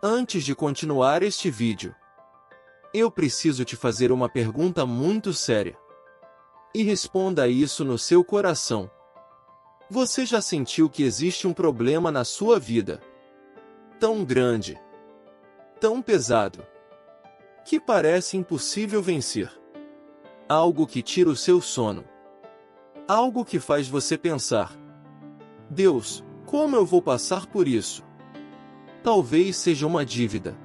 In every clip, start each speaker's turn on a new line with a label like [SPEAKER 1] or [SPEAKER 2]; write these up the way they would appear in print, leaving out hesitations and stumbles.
[SPEAKER 1] Antes de continuar este vídeo, eu preciso te fazer uma pergunta muito séria. E responda a isso no seu coração. Você já sentiu que existe um problema na sua vida? Tão grande, tão pesado, que parece impossível vencer. Algo que tira o seu sono. Algo que faz você pensar: Deus, como eu vou passar por isso? Talvez seja uma dívida.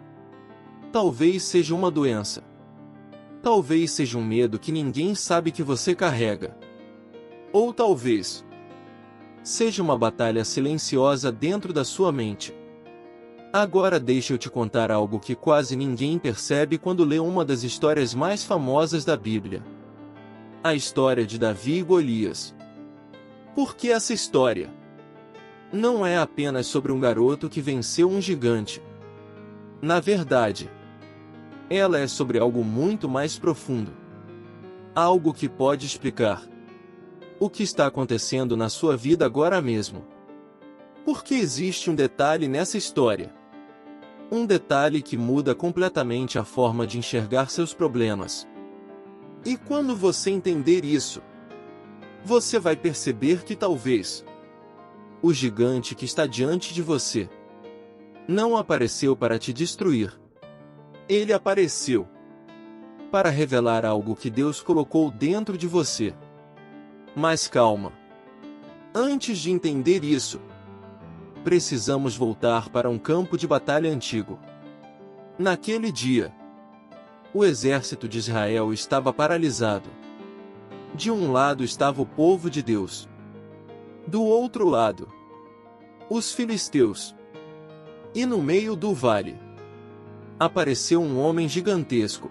[SPEAKER 1] Talvez seja uma doença. Talvez seja um medo que ninguém sabe que você carrega. Ou talvez seja uma batalha silenciosa dentro da sua mente. Agora deixa eu te contar algo que quase ninguém percebe quando lê uma das histórias mais famosas da Bíblia. A história de Davi e Golias. Porque essa história não é apenas sobre um garoto que venceu um gigante. Na verdade, ela é sobre algo muito mais profundo. Algo que pode explicar o que está acontecendo na sua vida agora mesmo. Porque existe um detalhe nessa história. Um detalhe que muda completamente a forma de enxergar seus problemas. E quando você entender isso, você vai perceber que talvez o gigante que está diante de você não apareceu para te destruir. Ele apareceu para revelar algo que Deus colocou dentro de você. Mas calma. Antes de entender isso, precisamos voltar para um campo de batalha antigo. Naquele dia, o exército de Israel estava paralisado. De um lado estava o povo de Deus. Do outro lado, os filisteus. E no meio do vale, apareceu um homem gigantesco.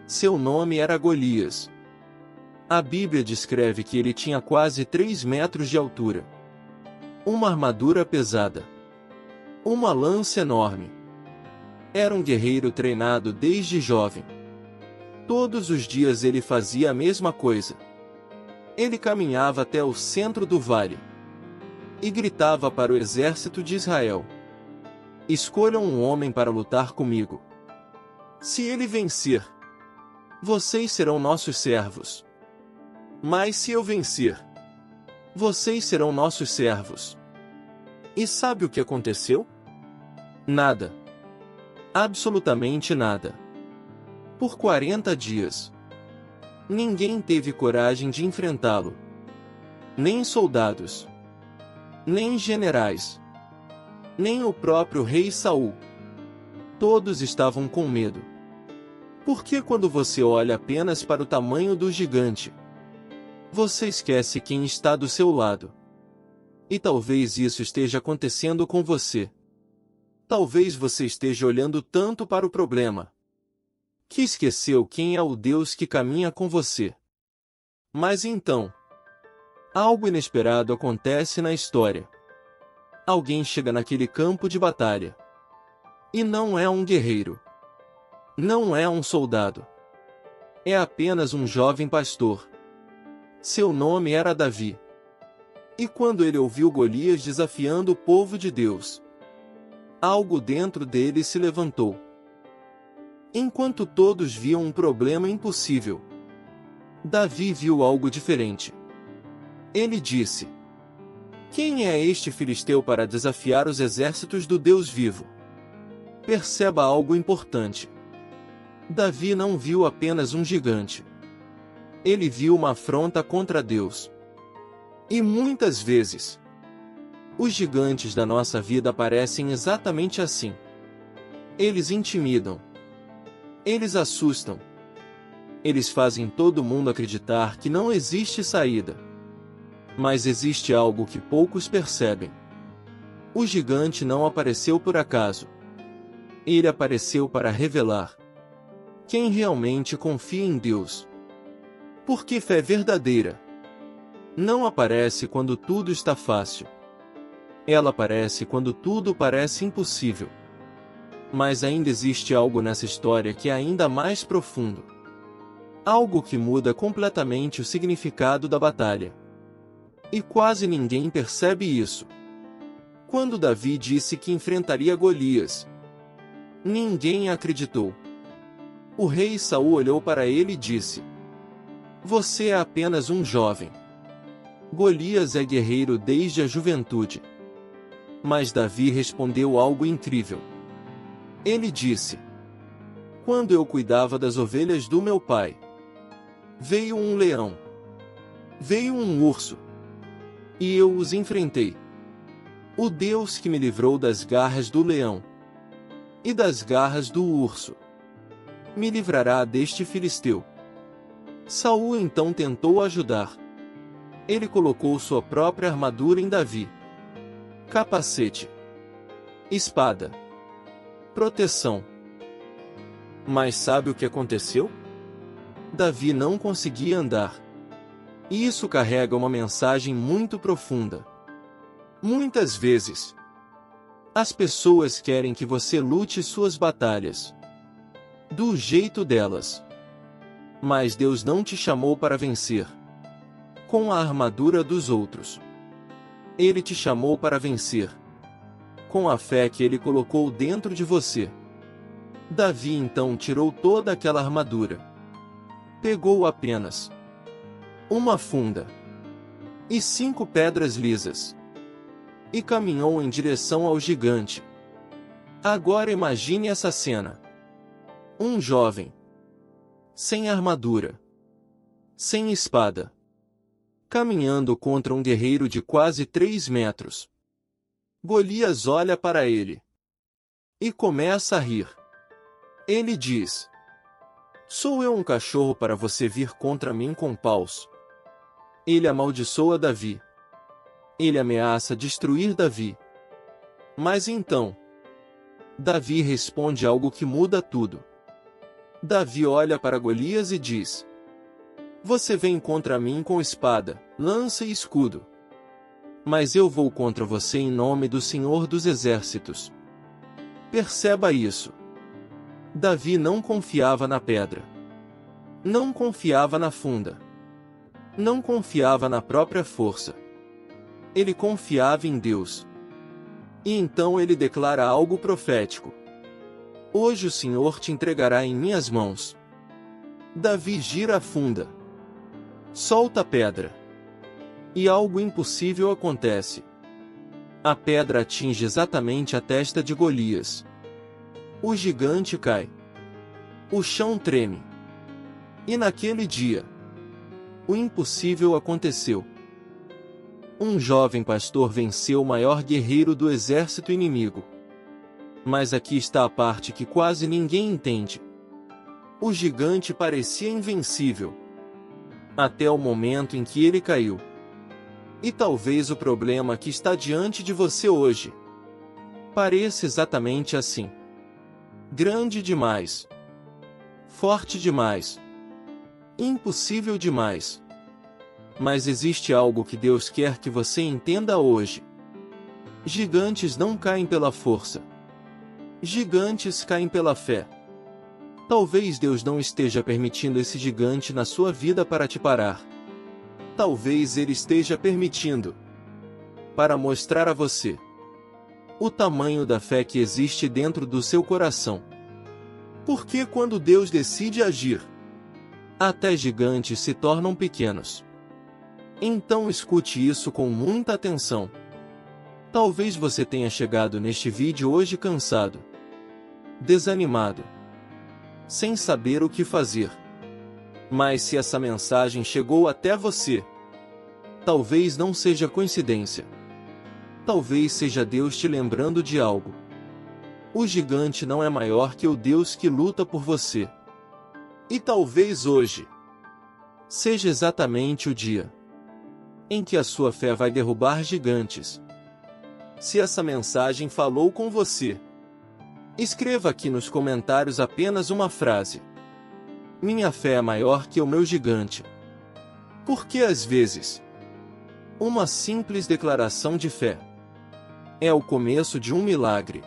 [SPEAKER 1] Seu nome era Golias. A Bíblia descreve que ele tinha quase 3 metros de altura. Uma armadura pesada. Uma lança enorme. Era um guerreiro treinado desde jovem. Todos os dias ele fazia a mesma coisa. Ele caminhava até o centro do vale e gritava para o exército de Israel: escolham um homem para lutar comigo. Se ele vencer, vocês serão nossos servos. Mas se eu vencer, vocês serão nossos servos. E sabe o que aconteceu? Nada. Absolutamente nada. Por 40 dias. Ninguém teve coragem de enfrentá-lo. Nem soldados. Nem generais. Nem o próprio rei Saul. Todos estavam com medo. Porque quando você olha apenas para o tamanho do gigante, você esquece quem está do seu lado. E talvez isso esteja acontecendo com você. Talvez você esteja olhando tanto para o problema que esqueceu quem é o Deus que caminha com você. Mas então, algo inesperado acontece na história. Alguém chega naquele campo de batalha. E não é um guerreiro. Não é um soldado. É apenas um jovem pastor. Seu nome era Davi. E quando ele ouviu Golias desafiando o povo de Deus, algo dentro dele se levantou. Enquanto todos viam um problema impossível, Davi viu algo diferente. Ele disse: quem é este filisteu para desafiar os exércitos do Deus vivo? Perceba algo importante. Davi não viu apenas um gigante. Ele viu uma afronta contra Deus. E muitas vezes, os gigantes da nossa vida parecem exatamente assim. Eles intimidam. Eles assustam. Eles fazem todo mundo acreditar que não existe saída. Mas existe algo que poucos percebem. O gigante não apareceu por acaso. Ele apareceu para revelar quem realmente confia em Deus. Porque fé verdadeira não aparece quando tudo está fácil. Ela aparece quando tudo parece impossível. Mas ainda existe algo nessa história que é ainda mais profundo. Algo que muda completamente o significado da batalha. E quase ninguém percebe isso. Quando Davi disse que enfrentaria Golias, Ninguém acreditou. O rei Saul olhou para ele e disse: Você é apenas um jovem. Golias é guerreiro desde a juventude. Mas Davi respondeu algo incrível. Ele disse: Quando eu cuidava das ovelhas do meu pai, veio um leão. Veio um urso. E eu os enfrentei. O Deus que me livrou das garras do leão e das garras do urso me livrará deste filisteu. Saul então tentou ajudar. Ele colocou sua própria armadura em Davi. Capacete, espada, proteção. Mas sabe o que aconteceu? Davi não conseguia andar. E isso carrega uma mensagem muito profunda. Muitas vezes, as pessoas querem que você lute suas batalhas do jeito delas. Mas Deus não te chamou para vencer com a armadura dos outros. Ele te chamou para vencer com a fé que Ele colocou dentro de você. Davi então tirou toda aquela armadura. Pegou apenas uma funda e 5 pedras lisas e caminhou em direção ao gigante. Agora imagine essa cena. Um jovem, sem armadura, sem espada, caminhando contra um guerreiro de quase 3 metros. Golias olha para ele e começa a rir. Ele diz: Sou eu um cachorro para você vir contra mim com paus? Ele amaldiçoa Davi. Ele ameaça destruir Davi. Mas então, Davi responde algo que muda tudo. Davi olha para Golias e diz: Você vem contra mim com espada, lança e escudo. Mas eu vou contra você em nome do Senhor dos Exércitos. Perceba isso. Davi não confiava na pedra. Não confiava na funda. Não confiava na própria força. Ele confiava em Deus. E então ele declara algo profético: Hoje o Senhor te entregará em minhas mãos. Davi gira a funda. Solta a pedra. E algo impossível acontece. A pedra atinge exatamente a testa de Golias. O gigante cai. O chão treme. E naquele dia, o impossível aconteceu. Um jovem pastor venceu o maior guerreiro do exército inimigo. Mas aqui está a parte que quase ninguém entende. O gigante parecia invencível, até o momento em que ele caiu. E talvez o problema que está diante de você hoje pareça exatamente assim. Grande demais. Forte demais. Impossível demais. Mas existe algo que Deus quer que você entenda hoje. Gigantes não caem pela força. Gigantes caem pela fé. Talvez Deus não esteja permitindo esse gigante na sua vida para te parar. Talvez Ele esteja permitindo para mostrar a você o tamanho da fé que existe dentro do seu coração. Porque quando Deus decide agir, até gigantes se tornam pequenos. Então escute isso com muita atenção. Talvez você tenha chegado neste vídeo hoje cansado, desanimado, sem saber o que fazer. Mas se essa mensagem chegou até você, talvez não seja coincidência. Talvez seja Deus te lembrando de algo. O gigante não é maior que o Deus que luta por você. E talvez hoje seja exatamente o dia em que a sua fé vai derrubar gigantes. Se essa mensagem falou com você, escreva aqui nos comentários apenas uma frase: Minha fé é maior que o meu gigante. Porque às vezes, uma simples declaração de fé é o começo de um milagre.